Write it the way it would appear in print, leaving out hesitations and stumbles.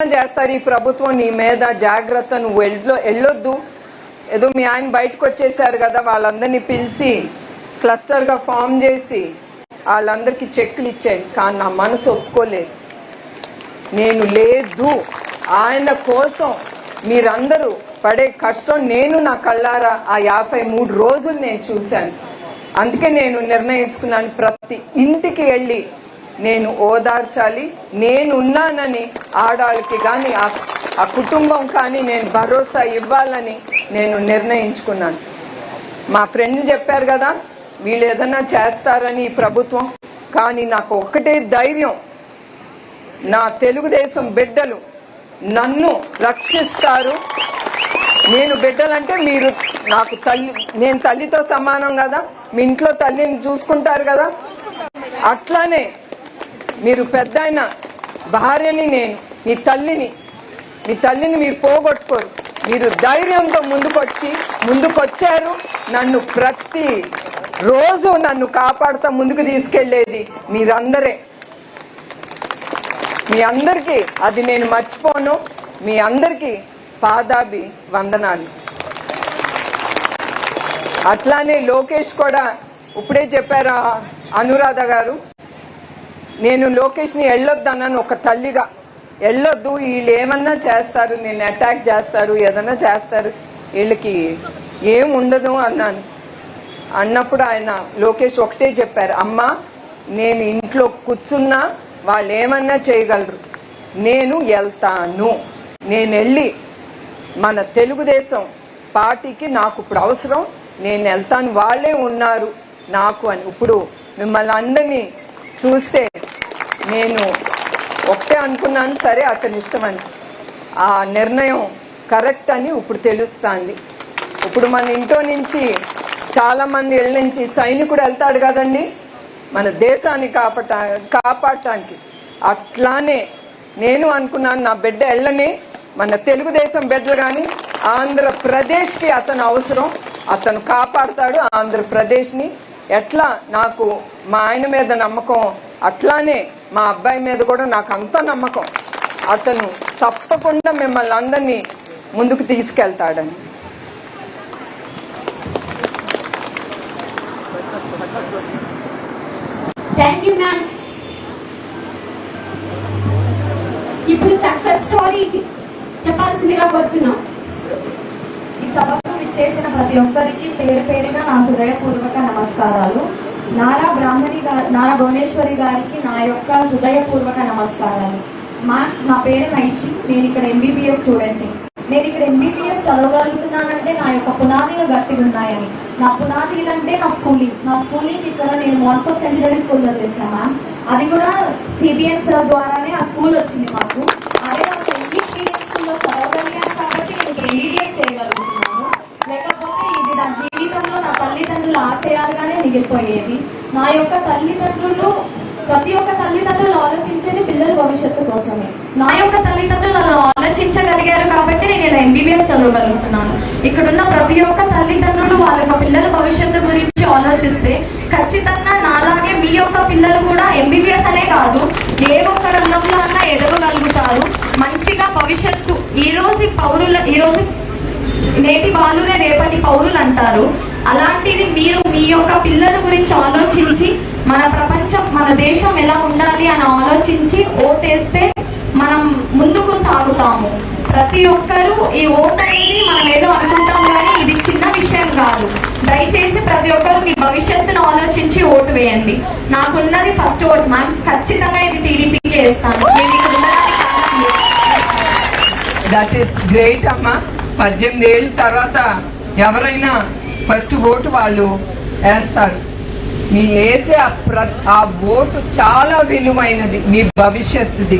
చేస్తారు ఈ ప్రభుత్వం నీ మీద జాగ్రత్త, నువ్వు వెళ్ళొద్దు. ఏదో మీ ఆయన బయటకు వచ్చేసారు కదా, వాళ్ళందరినీ పిలిచి క్లస్టర్గా ఫామ్ చేసి వాళ్ళందరికీ చెక్కులు ఇచ్చాయి. కానీ నా మనసు ఒప్పుకోలేదు. నేను లేదు, ఆయన కోసం మీరందరూ పడే కష్టం నేను నా కళ్ళారా ఆ 53 రోజులు నేను చూశాను. అందుకే నేను నిర్ణయించుకున్నాను, ప్రతి ఇంటికి వెళ్ళి నేను ఓదార్చాలి, నేనున్నానని ఆడాళ్ళకి కానీ ఆ కుటుంబం కానీ నేను భరోసా ఇవ్వాలని నేను నిర్ణయించుకున్నాను. మా ఫ్రెండ్ చెప్పారు కదా వీళ్ళు ఏదన్నా చేస్తారని ఈ ప్రభుత్వం, కానీ నాకు ఒక్కటే ధైర్యం, నా తెలుగుదేశం బిడ్డలు నన్ను రక్షిస్తారు. నేను బిడ్డలంటే మీరు నాకు తల్లి, నేను తల్లితో సమానం కదా, మీ ఇంట్లో తల్లిని చూసుకుంటారు కదా, అట్లానే మీరు పెద్ద అయిన భార్యని, నేను నీ తల్లిని మీరు పోగొట్టుకోరు. మీరు ధైర్యంతో ముందుకొచ్చారు. నన్ను ప్రతి రోజు నన్ను కాపాడుతూ ముందుకు తీసుకెళ్లేది మీరందరే. మీ అందరికీ అది నేను మర్చిపోను. మీ అందరికీ పాదాభి వందనాలు. అట్లానే లోకేష్ కూడా ఇప్పుడే చెప్పారు అనురాధ గారు, నేను లోకేష్ని వెళ్ళొద్దన్నాను ఒక తల్లిగా. వెళ్ళొద్దు, వీళ్ళు ఏమన్నా చేస్తారు, నేను అటాక్ చేస్తారు, ఏదన్నా చేస్తారు, వీళ్ళకి ఏం ఉండదు అన్నాను. అన్నప్పుడు ఆయన లోకేష్ ఒకటే చెప్పారు, అమ్మా నేను ఇంట్లో కూర్చున్నా వాళ్ళు ఏమన్నా చేయగలరు, నేను వెళ్తాను, నేను వెళ్ళి మన తెలుగుదేశం పార్టీకి నాకు ఇప్పుడు అవసరం, నేను వెళ్తాను, వాళ్ళే ఉన్నారు నాకు అని. ఇప్పుడు మిమ్మల్ని అందరినీ చూస్తే నేను ఒకటే అనుకున్నాను, సరే అతని ఇష్టమని. ఆ నిర్ణయం కరెక్ట్ అని ఇప్పుడు తెలుస్తుంది. ఇప్పుడు మన ఇంట్లో నుంచి చాలామంది ఇళ్ళ నుంచి సైనికుడు వెళ్తాడు కదండి మన దేశాన్ని కాపాడటానికి. అట్లానే నేను అనుకున్నాను, నా బిడ్డ వెళ్ళని, మన తెలుగుదేశం బిడ్డలు కానీ ఆంధ్రప్రదేశ్కి అతను అవసరం, అతను కాపాడుతాడు ఆంధ్రప్రదేశ్ని. ఎట్లా నాకు మా ఆయన మీద నమ్మకం, అట్లానే మా అబ్బాయి మీద కూడా నాకు అంత నమ్మకం. అతను తప్పకుండా మిమ్మల్ని అందరినీ ముందుకు తీసుకెళ్తాడని. Thank you ma'am. ఇప్పుడు సక్సెస్ స్టోరీ చెప్పాల్సిందిగా వచ్చినాం. ఈ సభకు విచ్చేసిన ప్రతి ఒక్కరికి పేరు పేరున నా హృదయపూర్వక నమస్కారాలు. నారా భువనేశ్వరి గారికి నా యొక్క హృదయపూర్వక నమస్కారాలు. నా పేరు నైషి, నేను ఇక్కడ ఎంబీబీఎస్ స్టూడెంట్ని. నేను ఇక్కడ ఎంబీబీఎస్ చదవగలుగుతున్నానంటే నా యొక్క పునాదీలు గట్టిగా ఉన్నాయని. నా పునాదీలు అంటే నా స్కూలింగ్ ఇక్కడ నేను మోన్ఫోర్ట్ సెంటినరీ స్కూల్లో చేశాను మ్యామ్. అది కూడా సిబిఎస్ ద్వారానే ఆ స్కూల్ వచ్చింది మాకు. అదే నాకు ఇంగ్లీష్ మీడియం స్కూల్లో చదవగలిగాను కాబట్టి నేను ఎంబీబీఎస్ చేయగలుగుతున్నాను. లేకపోతే ఇది నా జీవితంలో నా తల్లిదండ్రుల ఆశయాలుగానే మిగిలిపోయేది. నా యొక్క తల్లిదండ్రులు, ప్రతి ఒక్క తల్లిదండ్రులు ఆలోచించేది పిల్లల భవిష్యత్తు కోసమే. నా యొక్క తల్లిదండ్రులు అలా ఆలోచించగలిగారు కాబట్టి నేను ఇలా ఎంబీబీఎస్ చదవగలుగుతున్నాను. ఇక్కడున్న ప్రతి ఒక్క తల్లిదండ్రులు వాళ్ళ యొక్క పిల్లల భవిష్యత్తు గురించి ఆలోచిస్తే ఖచ్చితంగా నాలాగే మీ యొక్క పిల్లలు కూడా ఎంబీబీఎస్ అనే కాదు ఏ ఒక్క రంగంలో అన్నా ఎదగగలుగుతారు. మంచిగా భవిష్యత్తు, ఈరోజు నేటి బాలురే రేపటి పౌరులు అంటారు. అలాంటిది మీరు మీ యొక్క పిల్లల గురించి ఆలోచించి మన ప్రపంచం, మన దేశం ఎలా ఉండాలి అని ఆలోచించి ఓటేస్తే మనం ముందుకు సాగుతాము. ప్రతి ఒక్కరూ ఈ ఓటు అనేది మనం ఏదో అనుకుంటాం కానీ ఇది చిన్న విషయం కాదు. దయచేసి ప్రతి ఒక్కరు మీ భవిష్యత్తును ఆలోచించి ఓటు వేయండి. నాకున్నది ఫస్ట్ ఓటు మ్యామ్, ఖచ్చితంగా ఇది టీడీపీకి వేస్తాను. నేను ఇక్కడ దట్ ఈస్ గ్రేట్ అమ్మా. 18 ఏళ్ళ తర్వాత ఎవరైనా ఫస్ట్ ఓటు వాళ్ళు వేస్తారు. మీ వేసే ఆ ఓటు చాలా విలువైనది మీ భవిష్యత్తుది.